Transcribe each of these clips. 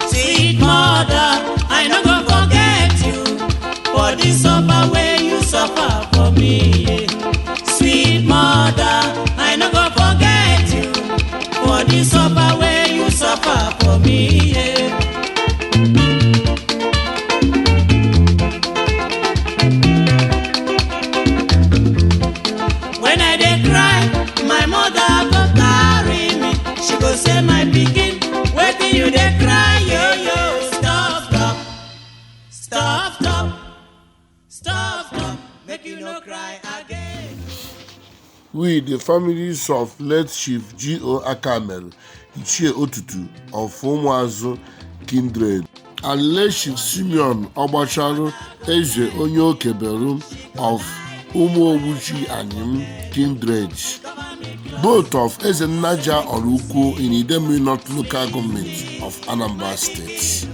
Sweet mother, I no go forget you for the suffer way you suffer for me. Sweet mother, I no go forget you for the suffer way you suffer for me. When I dey cry, my mother go carry me. She go say, my pikin, wetin you dey cry, yo yo? Stop, stop, stop, stop, stop, stop, make you no cry again. We, the families of late Chief G.O. Akamelu, Ichie Otutu of Umuazu Kindred, and late Chief Simeon Ogbachalu Eze Onye Okeberum of Umuobuchi Anyim Kindred, both of Ezenaja Oraukwu in Idemili North Local Government of Anambra State.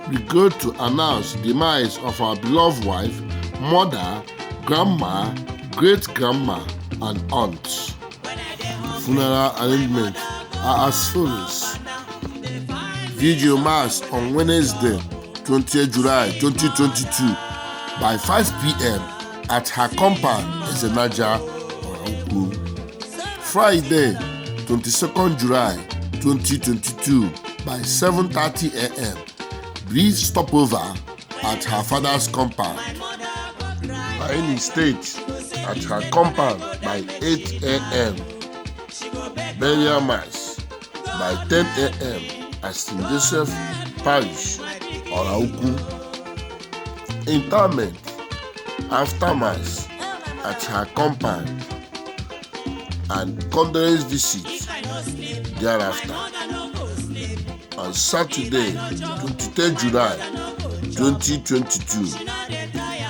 We go to announce the demise of our beloved wife, mother, grandma, great-grandma, and aunt. Funeral arrangements are as follows. Video mass on Wednesday, 20th July 2022 by 5 p.m. at her compound, Ezenaja, Oraukwu. Friday, 22nd July 2022 by 7:30 a.m. Brief stopover at her father's compound. By State at her compound by 8 a.m. Burial mass by 10 a.m. at St. Joseph Parish, Oraukwu. Interment after mass at her compound and condolence visit thereafter. On Saturday, 23rd July 2022,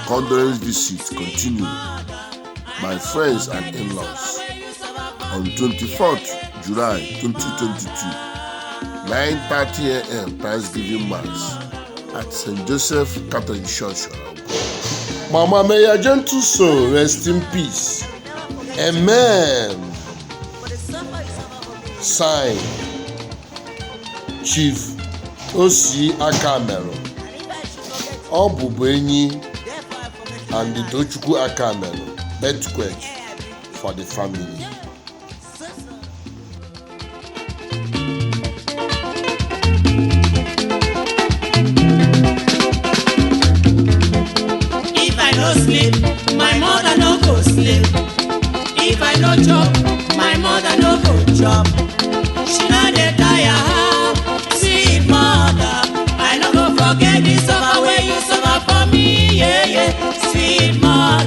condolence visits continue. My friends and in-laws. On 24th July 2022, 9:30 a.m. Thanksgiving Mass at St. Joseph Catholic Church. Mama, may your gentle soul rest in peace. Amen. Sign, Chief O.C. Akamelu, Obubenyi, and the Tochukwu Akamelu, bequest for the family. If I no sleep, my mother no go sleep. If I no chop, my mother no go chop. She no dey tire, sweet mother. I no go forget the suffer way you suffer for me, yeah, yeah. Sweet mother.